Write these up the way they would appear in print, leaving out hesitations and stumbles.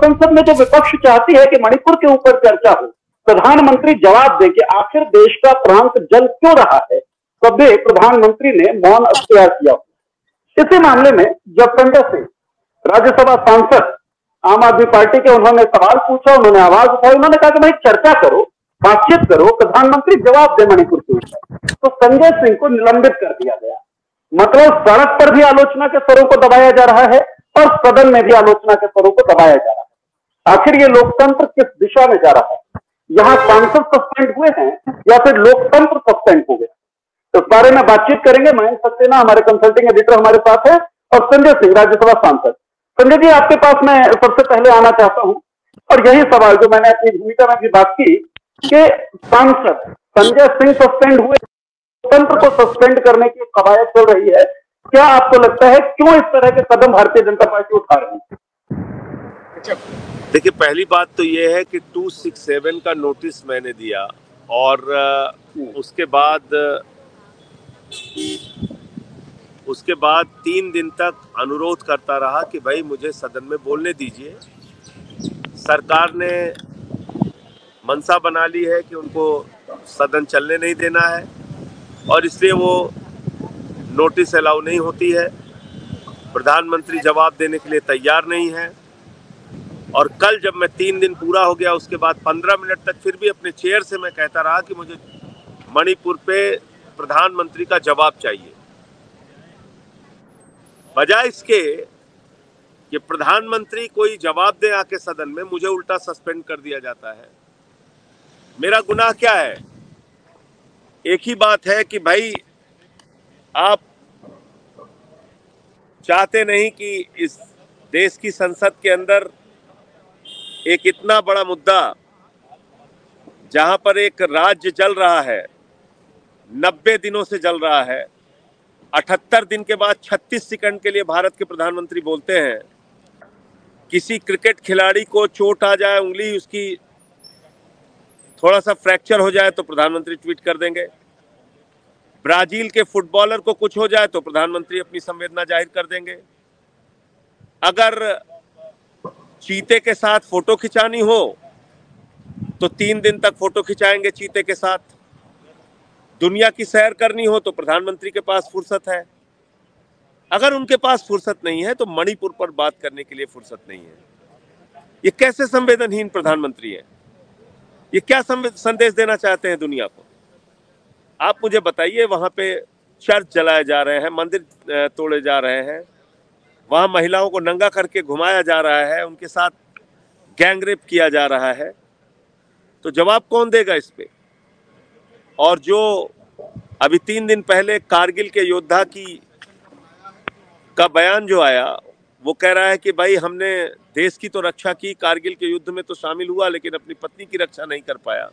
संसद में जो विपक्ष चाहती है कि मणिपुर के ऊपर चर्चा हो, प्रधानमंत्री जवाब दे कि आखिर देश का प्रांत जल क्यों रहा है, तब प्रधानमंत्री ने मौन अख्तियार किया। इसी मामले में जब संजय सिंह राज्यसभा सांसद आम आदमी पार्टी के, उन्होंने सवाल पूछा, उन्होंने आवाज उठाई, उन्होंने कहा कि भाई चर्चा करो, बातचीत करो, प्रधानमंत्री जवाब दे मणिपुर के ऊपर, तो संजय सिंह को निलंबित कर दिया गया। मतलब सड़क पर भी आलोचना के स्वरों को दबाया जा रहा है और सदन में भी आलोचना के स्वरों को दबाया जा रहा है। आखिर ये लोकतंत्र किस दिशा में जा रहा है? यहाँ सांसद सस्पेंड हुए हैं या फिर लोकतंत्र सस्पेंड हो गया? तो इस बारे में बातचीत करेंगे। मयंक सक्सेना हमारे कंसल्टिंग एडिटर हमारे साथ है और संजय सिंह राज्यसभा सांसद। संजय जी, आपके पास मैं सबसे पहले आना चाहता हूं और यही सवाल जो मैंने अपनी भूमिका में भी बात की कि सांसद संजय सिंह सस्पेंड हुए, तंत्र को सस्पेंड करने की कवायद चल रही है, क्या आपको लगता है क्यों इस तरह के कदम भारतीय जनता पार्टी उठा रही है? देखिए, पहली बात तो ये है कि 267 का नोटिस मैंने दिया और उसके बाद 3 दिन तक अनुरोध करता रहा कि भाई मुझे सदन में बोलने दीजिए। सरकार ने मनसा बना ली है कि उनको सदन चलने नहीं देना है और इसलिए वो नोटिस अलाउ नहीं होती है। प्रधानमंत्री जवाब देने के लिए तैयार नहीं है और कल जब मैं 3 दिन पूरा हो गया, उसके बाद 15 मिनट तक फिर भी अपने चेयर से मैं कहता रहा कि मुझे मणिपुर पे प्रधानमंत्री का जवाब चाहिए। बजाय इसके कि प्रधानमंत्री कोई जवाब दे आके सदन में, मुझे उल्टा सस्पेंड कर दिया जाता है। मेरा गुनाह क्या है? एक ही बात है कि भाई आप चाहते नहीं कि इस देश की संसद के अंदर एक इतना बड़ा मुद्दा, जहां पर एक राज्य जल रहा है, 90 दिनों से जल रहा है, 78 दिन के बाद 36 सेकंड के लिए भारत के प्रधानमंत्री बोलते हैं। किसी क्रिकेट खिलाड़ी को चोट आ जाए, उंगली उसकी थोड़ा सा फ्रैक्चर हो जाए तो प्रधानमंत्री ट्वीट कर देंगे। ब्राजील के फुटबॉलर को कुछ हो जाए तो प्रधानमंत्री अपनी संवेदना जाहिर कर देंगे। अगर चीते के साथ फोटो खिंचानी हो तो 3 दिन तक फोटो खिंचाएंगे चीते के साथ। दुनिया की सैर करनी हो तो प्रधानमंत्री के पास फुर्सत है। अगर उनके पास फुर्सत नहीं है तो मणिपुर पर बात करने के लिए फुर्सत नहीं है। ये कैसे संवेदनहीन प्रधानमंत्री है? ये क्या संदेश देना चाहते हैं दुनिया को? आप मुझे बताइए। वहां पे चर्च जलाए जा रहे हैं, मंदिर तोड़े जा रहे हैं, वहां महिलाओं को नंगा करके घुमाया जा रहा है, उनके साथ गैंग रेप किया जा रहा है, तो जवाब कौन देगा इस पे? और जो अभी 3 दिन पहले कारगिल के योद्धा का बयान जो आया, वो कह रहा है कि भाई हमने देश की तो रक्षा की, कारगिल के युद्ध में तो शामिल हुआ, लेकिन अपनी पत्नी की रक्षा नहीं कर पाया।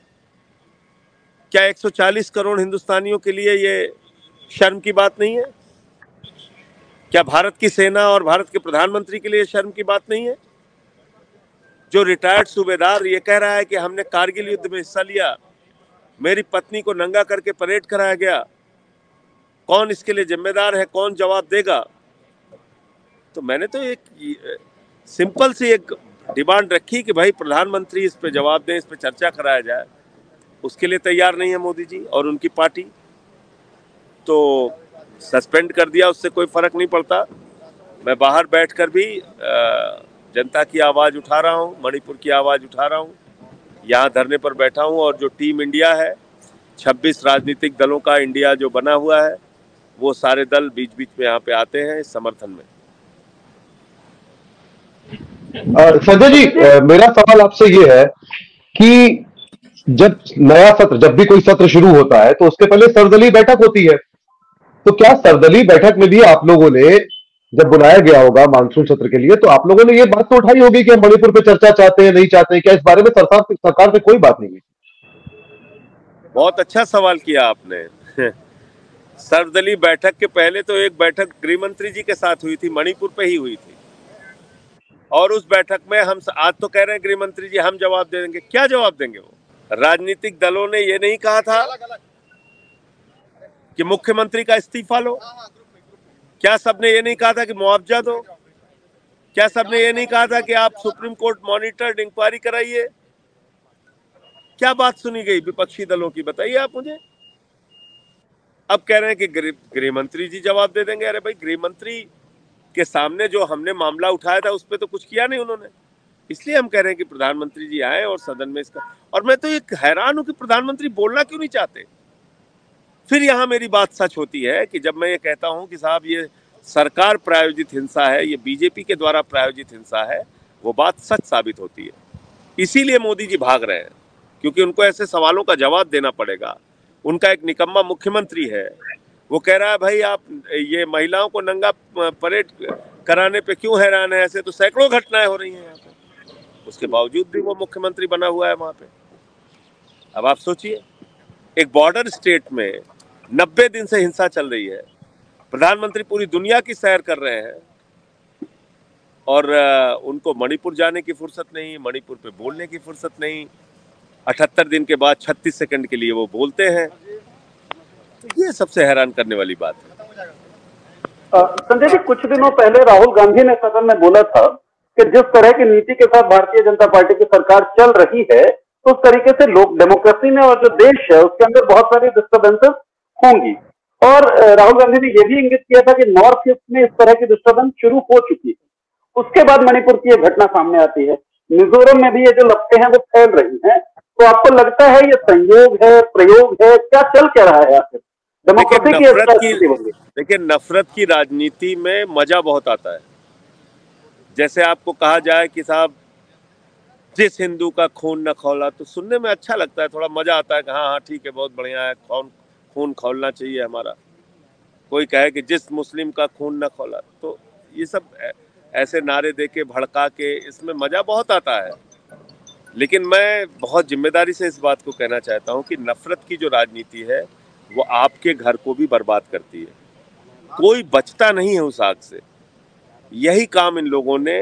क्या 140 करोड़ हिंदुस्तानियों के लिए ये शर्म की बात नहीं है? क्या भारत की सेना और भारत के प्रधानमंत्री के लिए शर्म की बात नहीं है? जो रिटायर्ड सूबेदार ये कह रहा है कि हमने कारगिल युद्ध में हिस्सा लिया, मेरी पत्नी को नंगा करके परेड कराया गया, कौन इसके लिए जिम्मेदार है, कौन जवाब देगा? तो मैंने तो एक सिंपल सी एक डिमांड रखी कि भाई प्रधानमंत्री इस पे जवाब दें, इस पे चर्चा कराया जाए। उसके लिए तैयार नहीं है मोदी जी और उनकी पार्टी, तो सस्पेंड कर दिया, उससे कोई फर्क नहीं पड़ता। मैं बाहर बैठकर भी जनता की आवाज़ उठा रहा हूँ, मणिपुर की आवाज़ उठा रहा हूँ, यहाँ धरने पर बैठा हूँ। और जो टीम इंडिया है, 26 राजनीतिक दलों का इंडिया जो बना हुआ है, वो सारे दल बीच बीच में यहाँ पे आते हैं इस समर्थन में। संजय जी, मेरा सवाल आपसे ये है कि जब नया सत्र, जब भी कोई सत्र शुरू होता है तो उसके पहले सर्वदलीय बैठक होती है, तो क्या सर्वदलीय बैठक में भी आप लोगों ने, जब बुलाया गया होगा मानसून सत्र के लिए, तो आप लोगों ने ये बात तो उठाई होगी कि हम मणिपुर पे चर्चा चाहते हैं, नहीं चाहते हैं? क्या इस बारे में सरकार से कोई बात नहीं है? बहुत अच्छा सवाल किया आपने। सर्वदलीय बैठक के पहले तो एक बैठक गृह मंत्री जी के साथ हुई थी, मणिपुर पे ही हुई थी, और उस बैठक में हम आज तो कह रहे हैं गृह मंत्री जी हम जवाब दे देंगे। क्या जवाब देंगे वो? राजनीतिक दलों ने ये नहीं कहा था कि मुख्यमंत्री का इस्तीफा लो? क्या सबने ये नहीं कहा था कि मुआवजा दो? क्या सबने ये नहीं कहा था कि आप सुप्रीम कोर्ट मॉनिटर्ड इंक्वायरी कराइए? क्या बात सुनी गई विपक्षी दलों की, बताइए आप मुझे। अब कह रहे हैं कि गृह मंत्री जी जवाब दे देंगे। अरे भाई, गृह मंत्री के सामने जो हमने मामला उठाया था उस पर तो कुछ किया नहीं उन्होंने। इसलिए हम कह रहे हैं कि प्रधानमंत्री जी आए और सदन में इसका, और मैं तो ये हैरान हूं कि प्रधानमंत्री बोलना क्यों नहीं चाहते। फिर यहां मेरी बात सच होती है कि जब मैं ये कहता हूं कि साहब ये सरकार प्रायोजित हिंसा है, ये बीजेपी के द्वारा प्रायोजित हिंसा है, वो बात सच साबित होती है। इसीलिए मोदी जी भाग रहे हैं, क्योंकि उनको ऐसे सवालों का जवाब देना पड़ेगा। उनका एक निकम्मा मुख्यमंत्री है, वो कह रहा है भाई आप ये महिलाओं को नंगा परेड कराने पे क्यों हैरान है, ऐसे तो सैकड़ों घटनाएं हो रही हैं यहाँ पे। उसके बावजूद भी वो मुख्यमंत्री बना हुआ है वहां पे। अब आप सोचिए, एक बॉर्डर स्टेट में 90 दिन से हिंसा चल रही है, प्रधानमंत्री पूरी दुनिया की सैर कर रहे हैं और उनको मणिपुर जाने की फुर्सत नहीं, मणिपुर पे बोलने की फुर्सत नहीं। 78 दिन के बाद 36 सेकंड के लिए वो बोलते हैं। तो ये सबसे हैरान करने वाली बात है। संजय जी, कुछ दिनों पहले राहुल गांधी ने सदन में बोला था कि जिस तरह की नीति के साथ भारतीय जनता पार्टी की सरकार चल रही है, तो उस तरीके से लोग डेमोक्रेसी में और जो देश है उसके अंदर बहुत सारी डिस्टर्बेंसेस होंगी। और राहुल गांधी ने यह भी इंगित किया था कि नॉर्थ ईस्ट में इस तरह की डिस्टर्बेंस शुरू हो चुकी है। उसके बाद मणिपुर की यह घटना सामने आती है, मिजोरम में भी ये जो लपटें हैं वो फैल रही हैं। तो आपको लगता है ये संयोग है, प्रयोग है, क्या चल क्या रहा है आखिर? देखिए, नफरत की राजनीति में मजा बहुत आता है। जैसे आपको कहा जाए कि साहब जिस हिंदू का खून न खौला, तो सुनने में अच्छा लगता है, थोड़ा मजा आता है कि हाँ हाँ ठीक है, बहुत बढ़िया है, खून खौलना चाहिए हमारा। कोई कहे कि जिस मुस्लिम का खून न खौला, तो ये सब ऐसे नारे दे के भड़का के इसमें मजा बहुत आता है। लेकिन मैं बहुत जिम्मेदारी से इस बात को कहना चाहता हूँ कि नफरत की जो राजनीति है वो आपके घर को भी बर्बाद करती है। कोई बचता नहीं है उस आग से। यही काम इन लोगों ने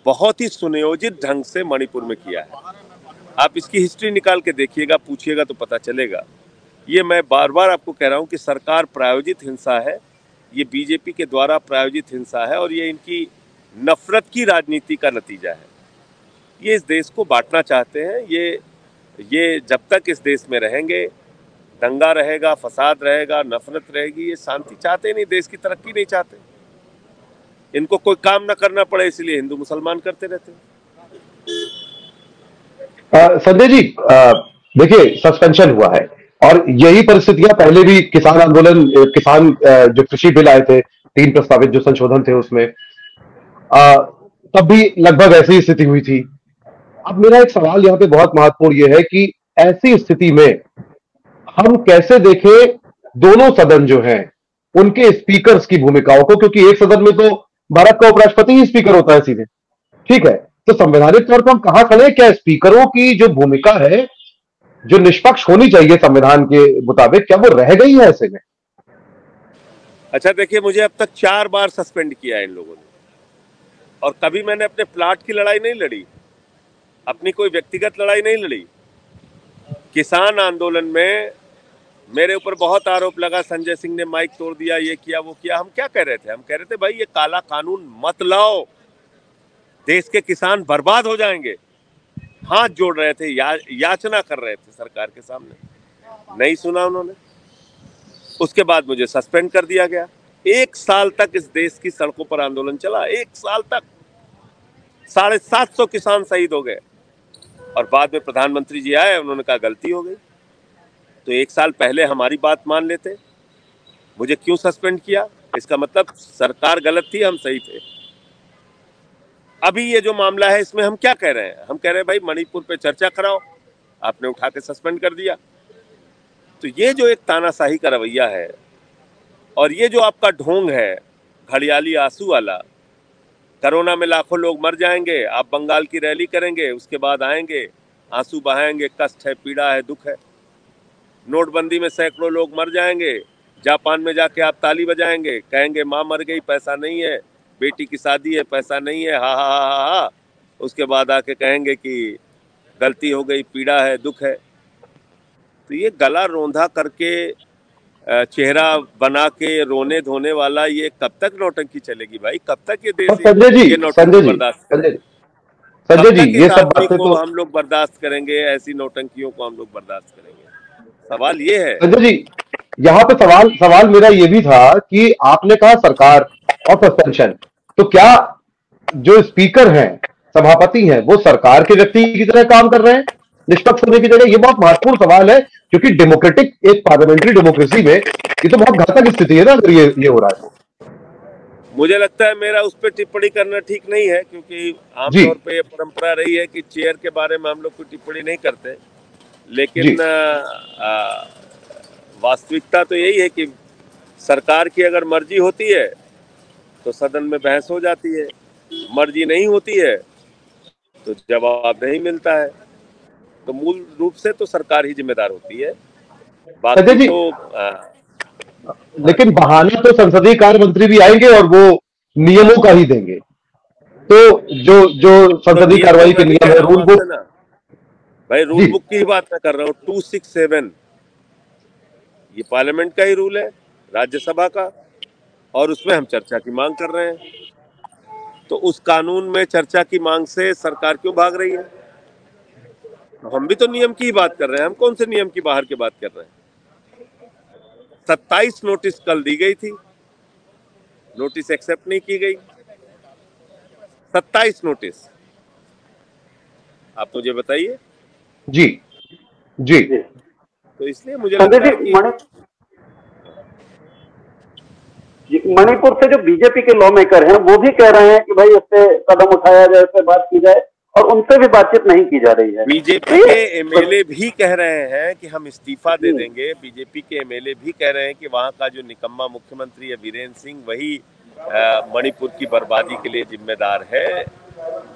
बहुत ही सुनियोजित ढंग से मणिपुर में किया है। आप इसकी हिस्ट्री निकाल के देखिएगा, पूछिएगा तो पता चलेगा। ये मैं बार बार आपको कह रहा हूँ कि सरकार प्रायोजित हिंसा है, ये बीजेपी के द्वारा प्रायोजित हिंसा है और ये इनकी नफरत की राजनीति का नतीजा है। ये इस देश को बांटना चाहते हैं। ये जब तक इस देश में रहेंगे, दंगा रहेगा, फसाद रहेगा, नफरत रहेगी, ये शांति चाहते नहीं, देश की तरक्की नहीं चाहते। इनको कोई काम ना करना पड़े, इसलिए हिंदू मुसलमान करते रहते हैं। संजय जी, देखिए सस्पेंशन हुआ है और यही परिस्थितियां पहले भी किसान आंदोलन, किसान जो कृषि बिल आए थे 3 प्रस्तावित जो संशोधन थे उसमें, तब भी लगभग ऐसी स्थिति हुई थी। अब मेरा एक सवाल यहाँ पे बहुत महत्वपूर्ण ये है कि ऐसी स्थिति में हम कैसे देखें दोनों सदन जो हैं उनके स्पीकर्स की भूमिकाओं को, क्योंकि एक सदन में तो भारत का उपराष्ट्रपति ही स्पीकर होता है सीधे, ठीक है। तो संवैधानिक तौर पर हम कहां खड़े? क्या स्पीकरों की जो भूमिका है, जो निष्पक्ष होनी चाहिए संविधान के मुताबिक, क्या वो रह गई है ऐसे में? अच्छा देखिए, मुझे अब तक 4 बार सस्पेंड किया है इन लोगों ने, और कभी मैंने अपने प्लाट की लड़ाई नहीं लड़ी, अपनी कोई व्यक्तिगत लड़ाई नहीं लड़ी। किसान आंदोलन में मेरे ऊपर बहुत आरोप लगा, संजय सिंह ने माइक तोड़ दिया, ये किया वो किया। हम क्या कह रहे थे? हम कह रहे थे भाई ये काला कानून मत लाओ, देश के किसान बर्बाद हो जाएंगे। हाथ जोड़ रहे थे, याचना कर रहे थे सरकार के सामने। नहीं सुना उन्होंने। उसके बाद मुझे सस्पेंड कर दिया गया। 1 साल तक इस देश की सड़कों पर आंदोलन चला, 1 साल तक 750 किसान शहीद हो गए। और बाद में प्रधानमंत्री जी आए, उन्होंने कहा गलती हो गई। तो 1 साल पहले हमारी बात मान लेते, मुझे क्यों सस्पेंड किया? इसका मतलब सरकार गलत थी, हम सही थे। अभी ये जो मामला है इसमें हम क्या कह रहे हैं? हम कह रहे हैं भाई मणिपुर पे चर्चा कराओ, आपने उठा के सस्पेंड कर दिया। तो ये जो एक तानाशाही का रवैया है और ये जो आपका ढोंग है घड़ियाली आंसू वाला, कोरोना में लाखों लोग मर जाएंगे, आप बंगाल की रैली करेंगे, उसके बाद आएंगे, आंसू बहाएंगे, कष्ट है, पीड़ा है, दुख है। नोटबंदी में सैकड़ों लोग मर जाएंगे, जापान में जाके आप ताली बजाएंगे, कहेंगे माँ मर गई, पैसा नहीं है, बेटी की शादी है, पैसा नहीं है, हा हा हा हा। उसके बाद आके कहेंगे कि गलती हो गई, पीड़ा है, दुख है। तो ये गला रोंधा करके चेहरा बना के रोने धोने वाला, ये कब तक नौटंकी चलेगी भाई? कब तक ये और देश संजय जी, ये नौटंकी बर्दाश्त करेगा? संजय कब जी, तक ये इस सब आदमी बातें को तो हम लोग बर्दाश्त करेंगे? ऐसी नौटंकियों को हम लोग बर्दाश्त करेंगे? सवाल ये है। संजय जी, यहाँ पे सवाल सवाल मेरा ये भी था कि आपने कहा सरकार और सस्पेंशन, तो क्या जो स्पीकर हैं, सभापति हैं, वो सरकार के व्यक्ति की तरह काम कर रहे हैं निष्पक्ष होने की जगह? ये बहुत महत्वपूर्ण सवाल है, क्योंकि डेमोक्रेटिक एक पार्लियामेंट्री डेमोक्रेसी में ये तो बहुत घातक स्थिति है ना, अगर ये हो रहा है तो। मुझे लगता है मेरा उस पर टिप्पणी करना ठीक नहीं है, क्योंकि जी आमतौर पे ये परंपरा रही है कि चेयर के बारे में हम लोग कोई टिप्पणी नहीं करते। जी लेकिन वास्तविकता तो यही है कि सरकार की अगर मर्जी होती है तो सदन में बहस हो जाती है, मर्जी नहीं होती है तो जवाब नहीं मिलता है। तो मूल रूप से तो सरकार ही जिम्मेदार होती है, संजय बाकी जी, तो हाँ लेकिन जी। बहाने तो संसदीय कार्य मंत्री भी आएंगे और वो नियमों का ही देंगे। तो जो जो तो संसदीय नियम तो कार्रवाई के मैं भी कह नियम है, रहा हूँ रूल आपसे बुक। ना भाई, जी रूल बुक की ही बात मैं कर रहा हूँ। 267 ये पार्लियामेंट का ही रूल है, राज्यसभा का, और उसमें हम चर्चा की मांग कर रहे हैं। तो उस कानून में चर्चा की मांग से सरकार क्यों भाग रही है? तो हम भी तो नियम की ही बात कर रहे हैं। हम कौन से नियम की बाहर की बात कर रहे हैं? 27 नोटिस कल दी गई थी, नोटिस एक्सेप्ट नहीं की गई। 27 नोटिस, आप मुझे बताइए। जी जी जी तो इसलिए मुझे संजय लगता है जी, कि मणिपुर से जो बीजेपी के लॉ मेकर हैं वो भी कह रहे हैं कि भाई इस पे कदम उठाया जाए, इस पे बात की जाए, और उनसे भी बातचीत नहीं की जा रही है। बीजेपी के एमएलए भी कह रहे हैं कि हम इस्तीफा दे देंगे। बीजेपी के एमएलए भी कह रहे हैं कि वहां का जो निकम्मा मुख्यमंत्री है वीरेंद्र सिंह, वही मणिपुर की बर्बादी के लिए जिम्मेदार है।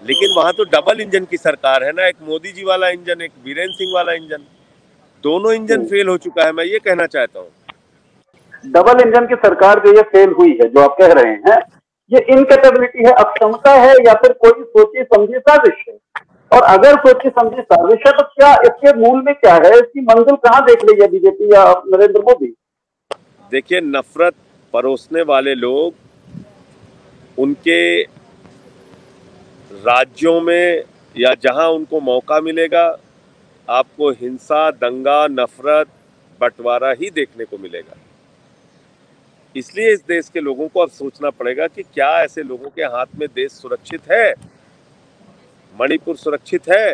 लेकिन वहां तो डबल इंजन की सरकार है ना, एक मोदी जी वाला इंजन, एक वीरेंद्र सिंह वाला इंजन। दोनों इंजन फेल हो चुका है, मैं ये कहना चाहता हूँ। डबल इंजन की सरकार जो ये फेल हुई है, जो आप कह रहे हैं, ये इनकेपेबिलिटी है, अक्षमता है, या फिर कोई सोची समझी साजिश है? और अगर सोची समझी साजिश है तो क्या इसके मूल में क्या है? इसकी मंजिल कहाँ देख रही है बीजेपी या नरेंद्र मोदी? देखिए, नफरत परोसने वाले लोग उनके राज्यों में या जहां उनको मौका मिलेगा, आपको हिंसा, दंगा, नफरत, बंटवारा ही देखने को मिलेगा। इसलिए इस देश के लोगों को अब सोचना पड़ेगा कि क्या ऐसे लोगों के हाथ में देश सुरक्षित है, मणिपुर सुरक्षित है,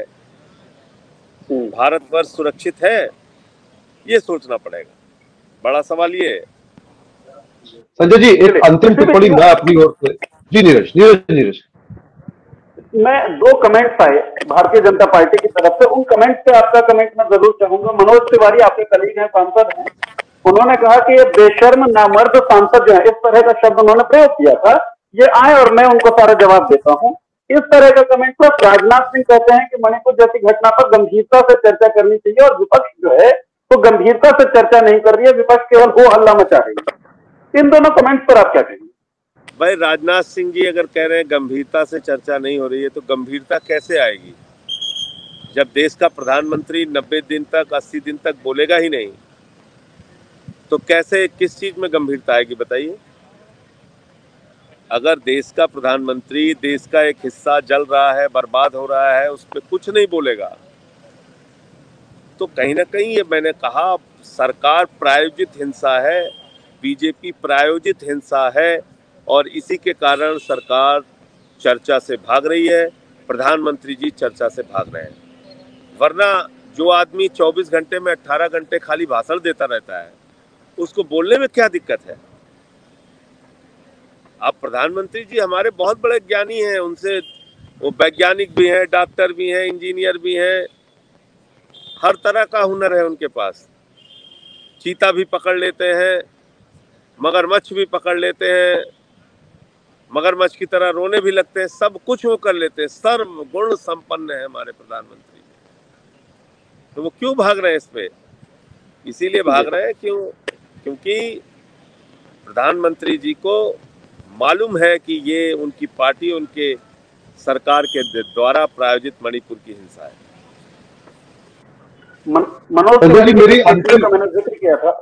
भारतवर्ष सुरक्षित है? ये सोचना पड़ेगा। बड़ा सवाल ये है। संजय जी, एक अंतिम टिप्पणी मैं अपनी ओर से। जी नीरज नीरज नीरज मैं 2 कमेंट्स आए भारतीय जनता पार्टी की तरफ से, उन कमेंट्स पे आपका कमेंट मैं जरूर चाहूंगा। मनोज तिवारी आपके कलीग हैं, सांसद हैं, उन्होंने कहा कि ये बेशर्म नामर्द सांसद जो है, इस तरह का शब्द उन्होंने प्रयोग किया था, ये आए और मैं उनको सारा जवाब देता हूं। इस तरह का कमेंट पर राजनाथ सिंह कहते हैं कि मणिपुर जैसी घटना पर गंभीरता से चर्चा करनी चाहिए, और विपक्ष जो है वो गंभीरता से चर्चा नहीं कर रही है, विपक्ष केवल हो हल्ला मचा रही है। इन दोनों कमेंट्स पर आप क्या कहेंगे? भाई, राजनाथ सिंह जी अगर कह रहे हैं गंभीरता से चर्चा नहीं हो रही है, तो गंभीरता कैसे आएगी जब देश का प्रधानमंत्री 90 दिन तक, 80 दिन तक बोलेगा ही नहीं? तो कैसे, किस चीज में गंभीरता आएगी बताइए? अगर देश का प्रधानमंत्री देश का एक हिस्सा जल रहा है, बर्बाद हो रहा है, उस पर कुछ नहीं बोलेगा, तो कहीं ना कहीं ये मैंने कहा, सरकार प्रायोजित हिंसा है, बीजेपी प्रायोजित हिंसा है, और इसी के कारण सरकार चर्चा से भाग रही है, प्रधानमंत्री जी चर्चा से भाग रहे हैं। वरना जो आदमी 24 घंटे में 18 घंटे खाली भाषण देता रहता है, उसको बोलने में क्या दिक्कत है? अब प्रधानमंत्री जी हमारे बहुत बड़े ज्ञानी हैं, उनसे वो वैज्ञानिक भी हैं, डॉक्टर भी हैं, इंजीनियर भी हैं, हर तरह का हुनर है उनके पास। चीता भी पकड़ लेते हैं, मगरमच्छ भी पकड़ लेते हैं, मगरमच्छ की तरह रोने भी लगते हैं, सब कुछ वो कर लेते हैं, सर्व गुण संपन्न है हमारे प्रधानमंत्री। तो वो क्यों भाग रहे हैं इस पे? इसीलिए भाग रहे हैं क्योंकि प्रधानमंत्री जी को मालूम है कि ये उनकी पार्टी, उनके सरकार के द्वारा प्रायोजित मणिपुर की हिंसा है। मनोज तिवारी मेरी अंतिम का मैंने जिक्र किया था।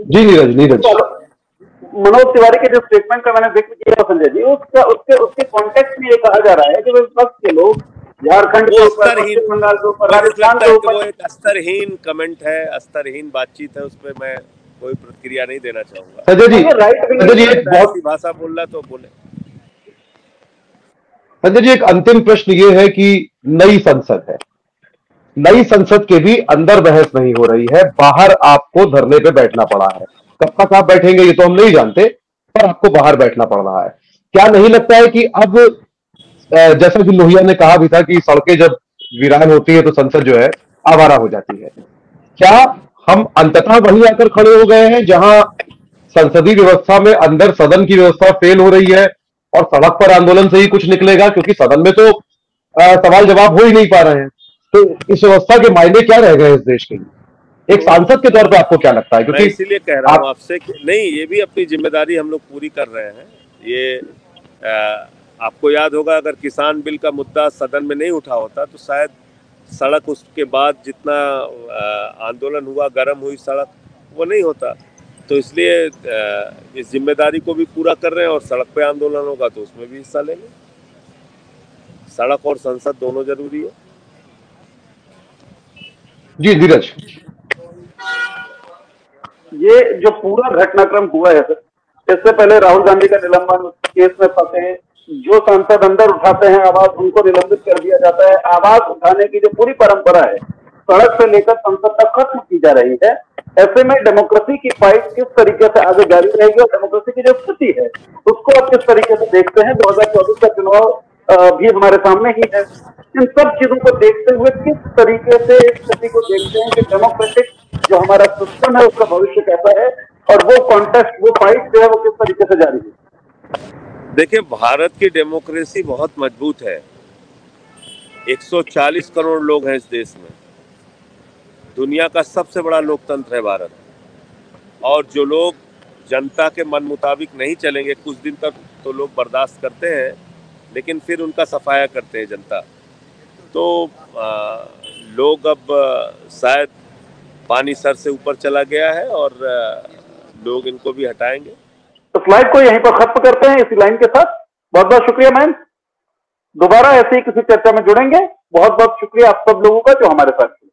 जी नीरज, नीरज। मनोज तिवारी के जो स्टेटमेंट का मैंने जिक्र किया संजय जी, उसका उसके उसके कॉन्टेक्स्ट में ये कहा जा रहा है कि विपक्ष के लोग झारखंड के वो ऊपर, स्तरहीन, पश्चिम बंगाल के ऊपर, मुझे राजस्थान लगता के है कि ऊपर। वो एक स्तरहीन कमेंट है, स्तरहीन बातचीत है, उसमें मैं कोई प्रतिक्रिया नहीं देना चाहूंगा। संजय जी, राइट विंग संजय जी एक बहुत, ऐसी भाषा बोलना तो बोले। संजय जी एक अंतिम प्रश्न ये है कि नई संसद है, नई संसद के भी अंदर बहस नहीं हो रही है, बाहर आपको धरने पे बैठना पड़ा है। कब तक आप बैठेंगे ये तो हम नहीं जानते, पर आपको बाहर बैठना पड़ रहा है। क्या नहीं लगता है कि अब जैसा कि लोहिया ने कहा भी था कि सड़कें जब वीरान होती है तो संसद जो है आवारा हो जाती है, क्या हम अंततः वहीं आकर खड़े हो गए हैं जहां संसदीय व्यवस्था में अंदर सदन की व्यवस्था फेल हो रही है और सड़क पर आंदोलन से ही कुछ निकलेगा, क्योंकि सदन में तो सवाल जवाब हो ही नहीं पा रहे हैं। तो इस व्यवस्था के मायने क्या रह गए इस देश के लिए? एक सांसद के तौर पे आपको क्या लगता है? मैं क्योंकि इसीलिए कह रहा हूं आपसे कि नहीं, ये भी अपनी जिम्मेदारी हम लोग पूरी कर रहे हैं। ये आपको याद होगा, अगर किसान बिल का मुद्दा सदन में नहीं उठा होता तो शायद सड़क उसके बाद जितना आंदोलन हुआ, गर्म हुई सड़क, वो नहीं होता। तो इसलिए इस जिम्मेदारी को भी पूरा कर रहे हैं, और सड़क पे आंदोलन होगा तो उसमें भी हिस्सा लेंगे। सड़क और संसद दोनों जरूरी है। जी धीरज, ये जो पूरा घटनाक्रम हुआ है सर, इससे पहले राहुल गांधी का निलंबन, केस में फंसे जो सांसद अंदर उठाते हैं आवाज, उनको निलंबित कर दिया जाता है। आवाज उठाने की जो पूरी परंपरा है सड़क से लेकर संसद तक खत्म की जा रही है। ऐसे में डेमोक्रेसी की फाइट किस तरीके से आगे जारी रहेगी और डेमोक्रेसी की जो स्थिति है उसको आप किस तरीके से देखते हैं? 2024 का चुनाव भी हमारे सामने ही है। इन सब चीजों को देखते हुए किस तरीके से इस स्थिति को देखते हैं कि डेमोक्रेटिक जो हमारा सिस्टम है उसका भविष्य कैसा है और वो कॉन्टेस्ट, वो फाइट जो है वो किस तरीके से जारी है? देखिए, भारत की डेमोक्रेसी बहुत मजबूत है। 140 करोड़ लोग हैं इस देश में। दुनिया का सबसे बड़ा लोकतंत्र है भारत। और जो लोग जनता के मन मुताबिक नहीं चलेंगे, कुछ दिन तक तो लोग बर्दाश्त करते हैं, लेकिन फिर उनका सफाया करते हैं जनता। तो लोग अब शायद पानी सर से ऊपर चला गया है और लोग इनको भी हटाएंगे। तो स्लाइड को यहीं पर खत्म करते हैं इसी लाइन के साथ। बहुत बहुत शुक्रिया मैम, दोबारा ऐसे ही किसी चर्चा में जुड़ेंगे। बहुत बहुत शुक्रिया आप सब लोगों का जो हमारे साथ थे।